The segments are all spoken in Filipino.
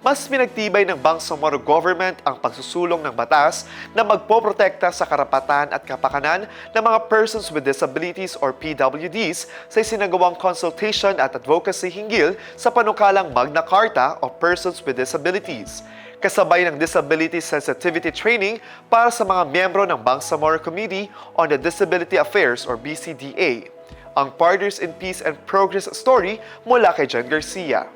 mas pinagtibay ng Bangsamoro government ang pagsusulong ng batas na magpoprotekta sa karapatan at kapakanan ng mga persons with disabilities or PWDs sa isinagawang consultation at advocacy hinggil sa panukalang Magna Carta o Persons with Disabilities. Kasabay ng Disability Sensitivity Training para sa mga miyembro ng Bangsamoro Committee on the Disability Affairs or BCDA. Ang Partners in Peace and Progress story mula kay Jen Garcia.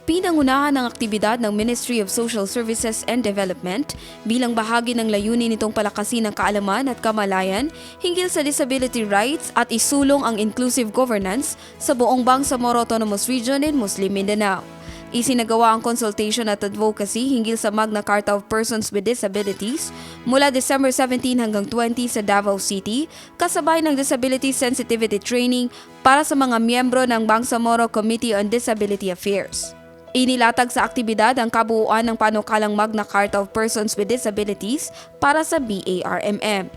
Pinangunahan ng aktibidad ng Ministry of Social Services and Development bilang bahagi ng layunin nitong palakasin ang kaalaman at kamalayan hinggil sa disability rights at isulong ang inclusive governance sa buong Bangsamoro Autonomous Region in Muslim Mindanao. Isinagawa ang consultation at advocacy hinggil sa Magna Carta of Persons with Disabilities mula December 17 hanggang 20 sa Davao City, kasabay ng Disability Sensitivity Training para sa mga miyembro ng Bangsamoro Committee on Disability Affairs. Inilatag sa aktibidad ang kabuuan ng panukalang Magna Carta of Persons with Disabilities para sa BARMM.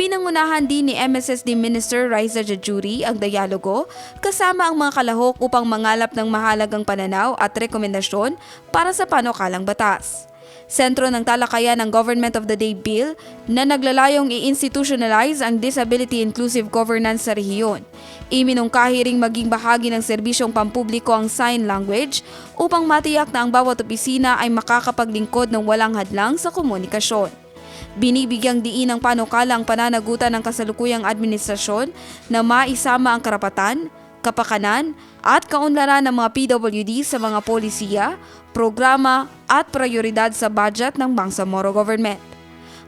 Pinangunahan din ni MSSD Minister Raisa Jajuri ang dialogo kasama ang mga kalahok upang mangalap ng mahalagang pananaw at rekomendasyon para sa panukalang batas. Sentro ng talakayan ng Government of the Day Bill na naglalayong i-institutionalize ang disability inclusive governance sa rehiyon. Iminungkahi ring maging bahagi ng serbisyong pampubliko ang sign language upang matiyak na ang bawat opisina ay makakapaglingkod ng walang hadlang sa komunikasyon. Binibigyang diin ng panukala ang pananagutan ng kasalukuyang administrasyon na maisama ang karapatan, kapakanan at kaunlaran ng mga PWD sa mga polisiya, programa at prioridad sa budget ng Bangsamoro Government.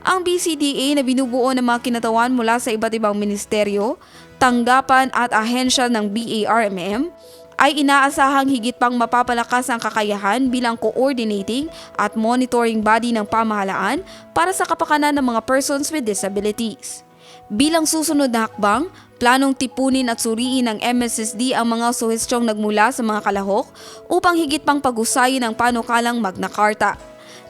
Ang BCDA na binubuo ng mga kinatawan mula sa iba't ibang ministeryo, tanggapan at ahensya ng BARMM ay inaasahang higit pang mapapalakas ang kakayahan bilang coordinating at monitoring body ng pamahalaan para sa kapakanan ng mga persons with disabilities. Bilang susunod na hakbang, planong tipunin at suriin ng MSSD ang mga suhestyong nagmula sa mga kalahok upang higit pang pag-usayin ang panukalang Magna Carta.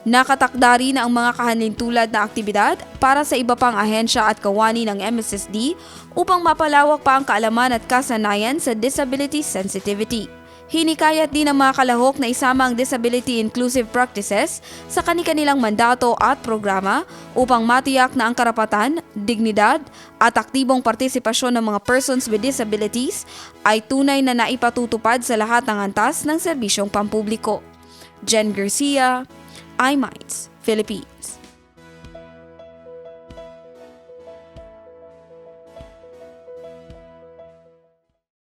Nakatakda rin ang mga kahalintulad na aktibidad para sa iba pang ahensya at kawani ng MSSD upang mapalawak pa ang kaalaman at kasanayan sa disability sensitivity. Hinikayat din ng mga kalahok na isama ang disability inclusive practices sa kani-kanilang mandato at programa upang matiyak na ang karapatan, dignidad at aktibong partisipasyon ng mga persons with disabilities ay tunay na naipatutupad sa lahat ng antas ng serbisyong pampubliko. Jen Garcia, iMinds, Philippines.